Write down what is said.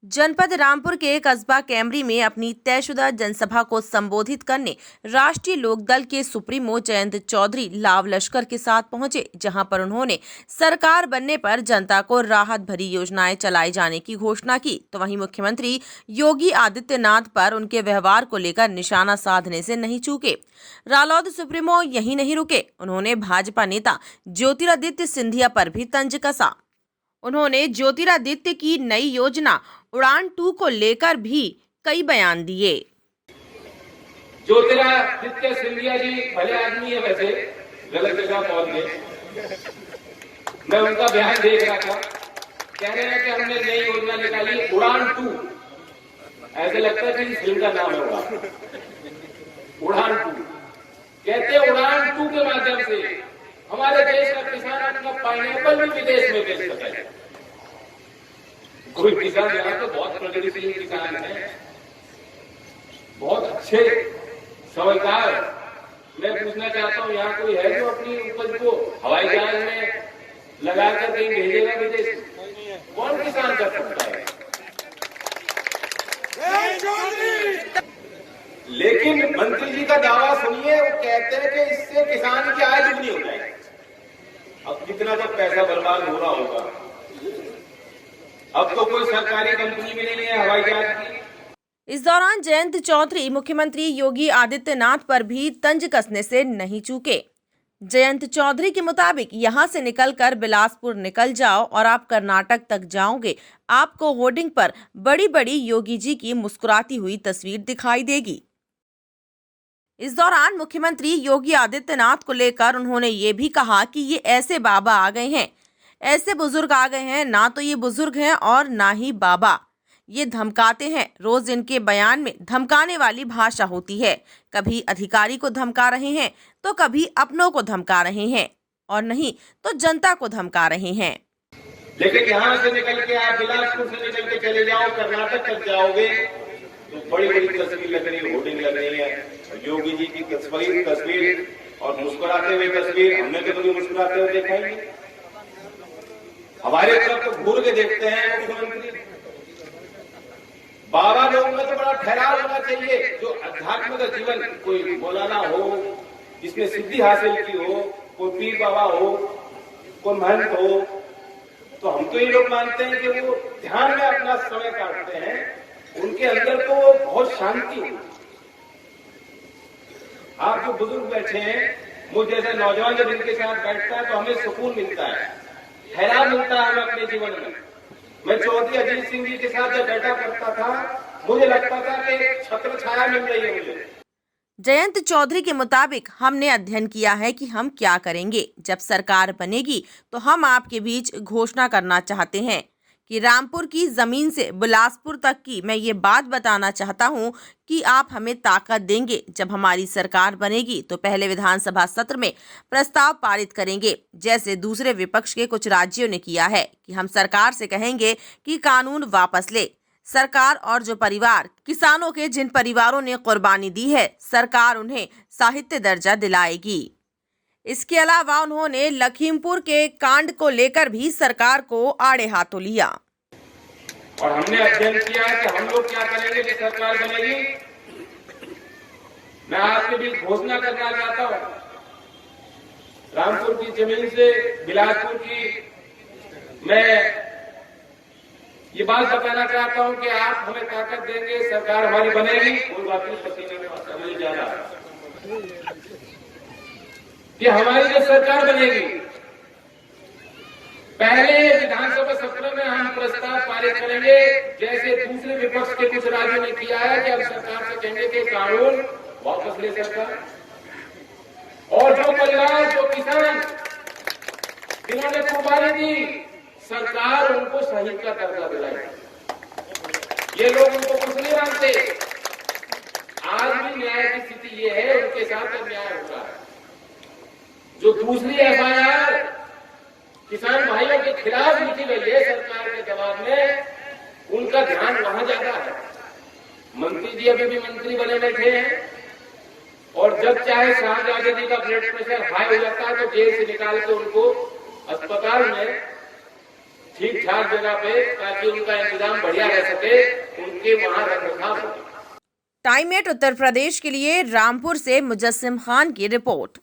जनपद रामपुर के कस्बा कैमरी में अपनी तयशुदा जनसभा को संबोधित करने राष्ट्रीय लोकदल के सुप्रीमो जयंत चौधरी लाव लश्कर के साथ पहुंचे, जहां पर उन्होंने सरकार बनने पर जनता को राहत भरी योजनाएं चलाए जाने की घोषणा की। तो वहीं मुख्यमंत्री योगी आदित्यनाथ पर उनके व्यवहार को लेकर निशाना साधने से नहीं चूके। रालोद सुप्रीमो यही नहीं रुके, उन्होंने भाजपा नेता ज्योतिरादित्य सिंधिया पर भी तंज कसा। उन्होंने ज्योतिरादित्य की नई योजना उड़ान 2 को लेकर भी कई बयान दिए। ज्योतिरादित्य सिंधिया जी भले आदमी है, वैसे गलत जगह पहुंच गए। मैं उनका बयान देख रहा था, कह रहे हैं कि हमने नई योजना निकाली उड़ान 2। ऐसे लगता है कि फिल्म का नाम होगा उड़ान 2। कहते हैं उड़ान 2 के माध्यम से हमारे देश का किसान अपना पाइनएप्पल भी विदेश में बेच सकता है। कोई किसान यहाँ तो बहुत प्रगतिशील किसान है, बहुत अच्छे समझदार। मैं पूछना चाहता हूँ, यहाँ कोई है जो अपनी उपज को हवाई जहाज में लगाकर कहीं भेजेगा विदेश? कौन किसान कर सकता है? लेकिन मंत्री जी का दावा सुनिए, वो कहते हैं कि इससे किसान की आय दुगनी हो जाएगी। अब कितना तो पैसा बर्बाद हो रहा होगा। अब तो कोई सरकारी कंपनी भी नहीं है हवाई जहाज की। इस दौरान जयंत चौधरी मुख्यमंत्री योगी आदित्यनाथ पर भी तंज कसने से नहीं चूके। जयंत चौधरी के मुताबिक यहां से निकलकर बिलासपुर निकल जाओ और आप कर्नाटक तक जाओगे, आपको होर्डिंग पर बड़ी बड़ी योगी जी की मुस्कुराती हुई तस्वीर दिखाई देगी। इस दौरान मुख्यमंत्री योगी आदित्यनाथ को लेकर उन्होंने ये भी कहा कि ये ऐसे बाबा आ गए हैं, ऐसे बुजुर्ग आ गए हैं, ना तो ये बुजुर्ग हैं और ना ही बाबा। ये धमकाते हैं, रोज इनके बयान में धमकाने वाली भाषा होती है। कभी अधिकारी को धमका रहे हैं तो कभी अपनों को धमका रहे हैं, और नहीं तो जनता को धमका रहे हैं। लेकिन यहाँ से निकल के आप बिलासपुर से निकल के चले जाओ, कर्नाटक तक जाओगे तो बड़ी बड़ी तस्वीर लग रही है, होर्डिंग लग रही है योगी जी की तस्वीर और मुस्कुराते हुए तस्वीर। हमने तो कभी मुस्कुराते हुए देखा ही नहीं। हमारे तरफ तो घूर के देखते हैं मुख्यमंत्री। बाबा लोगों में तो बड़ा ठहराव होना चाहिए, जो अध्यात्म का जीवन, कोई मौलाना हो जिसने सिद्धि हासिल की हो, कोई पीर बाबा हो, कोई महंत हो, तो हम तो ये लोग मानते हैं कि वो ध्यान में अपना समय काटते हैं, उनके अंदर तो बहुत शांति है। आप जो बुजुर्ग बैठे हैं, मुझ जैसे नौजवान जब इनके साथ बैठता है तो हमें सुकून मिलता है, ठहराव मिलता है हमें अपने जीवन में। मैं चौधरी अजीत सिंह जी के साथ जब बैठा करता था, मुझे लगता था कि छत्र छाया मिल रही है मुझे। जयंत चौधरी के मुताबिक हमने अध्ययन किया है कि हम क्या करेंगे। जब सरकार बनेगी तो हम आपके बीच घोषणा करना चाहते हैं कि रामपुर की जमीन से बिलासपुर तक की मैं ये बात बताना चाहता हूं कि आप हमें ताकत देंगे। जब हमारी सरकार बनेगी तो पहले विधानसभा सत्र में प्रस्ताव पारित करेंगे, जैसे दूसरे विपक्ष के कुछ राज्यों ने किया है, कि हम सरकार से कहेंगे कि कानून वापस ले। सरकार और जो परिवार किसानों के जिन परिवारों ने कुर्बानी दी है, सरकार उन्हें साहित्य दर्जा दिलाएगी। इसके अलावा उन्होंने लखीमपुर के कांड को लेकर भी सरकार को आड़े हाथों लिया। और हमने अध्ययन किया है कि हम लोग क्या करेंगे कि सरकार बनेगी। मैं आपके बीच घोषणा करना चाहता हूं, रामपुर की जमीन से बिलासपुर की मैं ये बात बताना चाहता हूं कि आप हमें ताकत देंगे, सरकार हमारी बनेगी। कोई बात नहीं, पसीने में समझ जा रहा कि हमारी जो सरकार बनेगी, पहले विधानसभा सत्र में हम प्रस्ताव पारित करेंगे, जैसे दूसरे विपक्ष के कुछ राज्यों ने किया है कि अब सरकार से कहेंगे कि कानून वापस ले सरकार। और जो परिवार, जो किसान जिन्होंने कुर्बानी दी, सरकार उनको शहीद का दर्जा दिलाएगी। ये लोग उनको कुछ नहीं मानते। आज भी न्याय की स्थिति ये है, उनके साथ अन्याय हो रहा है। जो दूसरी एफआईआर किसान भाइयों के खिलाफ लिखी गई है सरकार के जवाब में, उनका ध्यान वहां ज्यादा है। मंत्री जी अभी भी मंत्री बने बैठे हैं, और जब चाहे शाहजादे जी का ब्लड प्रेशर हाई हो जाता है तो जेल से निकाल के उनको अस्पताल में ठीक ठाक जगह पे, ताकि उनका इंतजाम बढ़िया रह सके, उनके वहां रखरखाव हो। टाइम 8 उत्तर प्रदेश के लिए रामपुर से मुजस्सिम खान की रिपोर्ट।